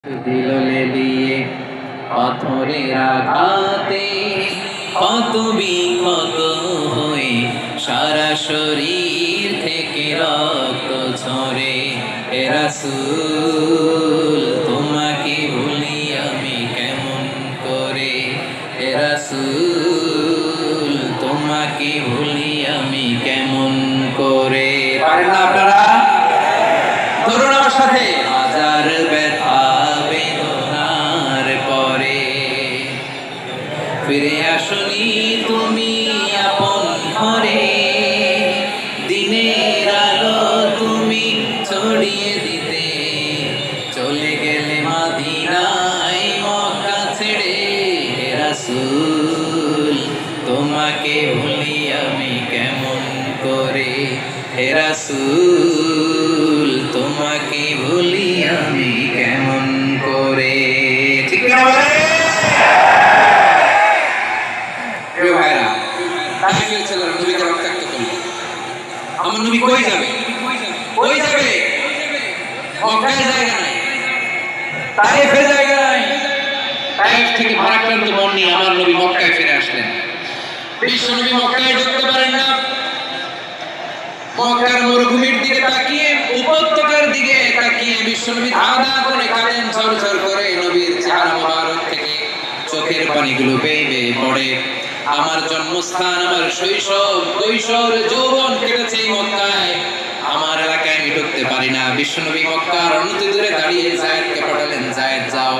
দিল মেলিয়ে পাথরের আঘাতে কত বিক্ষত হয়ে সারা শরীর থেকে রক্ত ঝরে। হে রাসূল তোমাকে ভুলি আমি কেমন করে, হে রাসূল তোমাকে ভুলি আমি কেমন করে। পারেন না আপনারা? ধরুন আমার সাথে। হাজার ব্যথা বেদনার পরে ফিরে আসনি তুমি আপন ঘরে, দিনের আলো তুমি ছড়িয়ে দিতে চলে গেলে মদিনায় মক্কা ছেড়ে। হে রাসূল তোমাকে ভুলি আমি কেমন করে, হে রাসূল তোমাকে ভুলি আমি কেমন করে। ঠিক না বলে? প্রিয় ভাইরা, তাইফের ছেলেরা নবীকে রক্তাক্ত করলো। আমার নবী কই যাবে? কই যাবে? মক্কায় জায়গা নাই, তাইফে জায়গা নাই। তাইফ থেকে ভারাক্রান্ত মন নিয়ে আমার নবী মক্কায় ফিরে আসলেন। বিশ্ব নবী মক্কায় ঢুকতে পারেন না। মক্কার মরুভূমির দিকে তাকিয়ে, উপত্যকার দিকে তাকিয়ে বিশ্বনবী ধাঁধা করে কাঁদেন, ঝরঝর করে। নবীর চেহারা মোবারক থেকে চোখের পানিগুলো বেয়ে বেয়ে পড়ে। আমার জন্মস্থান, আমার শৈশব, কৈশোর, যৌবন কেটেছে এই মক্কায়। আমার এলাকায় আমি ঢুকতে পারি না। বিশ্বনবী মক্কার অনতি দূরে দাঁড়িয়ে যায়েদকে পাঠালেন, যায়েদ যাও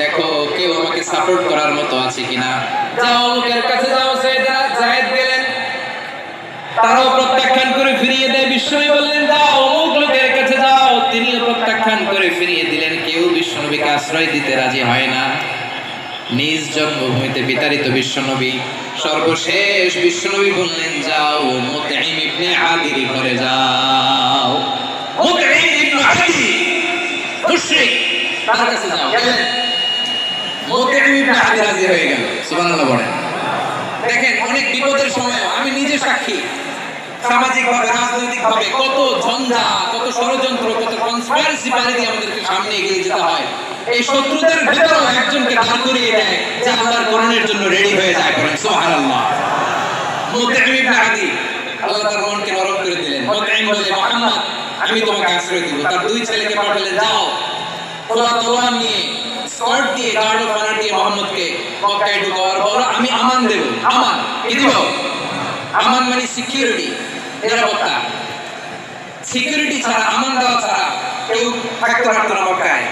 দেখো কেউ আমাকে সাপোর্ট করার মতো আছে কিনা। যাও অমুকের কাছে যাও। যায়েদ গেলেন, তারাও প্রত্যাখ্যান করে ফিরিয়ে দেয়। বিশ্বনবী বললেন যাও অমুক লোকের কাছে যাও, তিনিও প্রত্যাখ্যান করে ফিরিয়ে দিলেন। কেউ বিশ্বনবীকে আশ্রয় দিতে রাজি হয় না। নিজ জন্মভূমিতে বিতাড়িত বিশ্বনবী, সর্বশেষ বিশ্বনবী বললেন যাও মুতঈম ইবনে আদির ঘরে যাও। মুতঈম ইবনে আদি মুশরিক, তার কাছে যাও। গেলেন, মুতঈম ইবনে আদি রাজি হয়ে গেল। সুবহানাল্লাহ বলেন। দেখেন, অনেক বিপদের সময় আমি নিজে সাক্ষী, সামাজিকভাবে, রাজনৈতিকভাবে কত ঝঞ্ঝা, কত ষড়যন্ত্র, কত কনস্পিরেসি পাড়ি দিয়ে আমাদেরকে সামনে এগিয়ে যেতে হয়। এই শত্রুদের ভেতরেও একজনকে দাঁড় করিয়ে দেয় যে আল্লাহর কোরআনের জন্য রেডি হয়ে যায়। করেন সুবহানাল্লাহ। মুতঈম ইবনে আদি, আল্লাহ তার মনকে নরম করে দিলেন। মুতঈম বলে মুহাম্মদ আমি তোমাকে আশ্রয় দিব। তার দুই ছেলেকে পাঠালেন, যাও খোলা তলোয়ার নিয়ে, স্কর্ট দিয়ে, গার্ড অফ অনার দিয়ে মুহাম্মদকে মক্কায় ঢুকাও। বলো আমি আমান দেব। আমান কি দিব? আমান মানে সিকিউরিটি, নিরাপত্তা। সিকিউরিটি ছাড়া, আমান দেওয়া ছাড়া কেউ থাকতে পারতো না মক্কায়।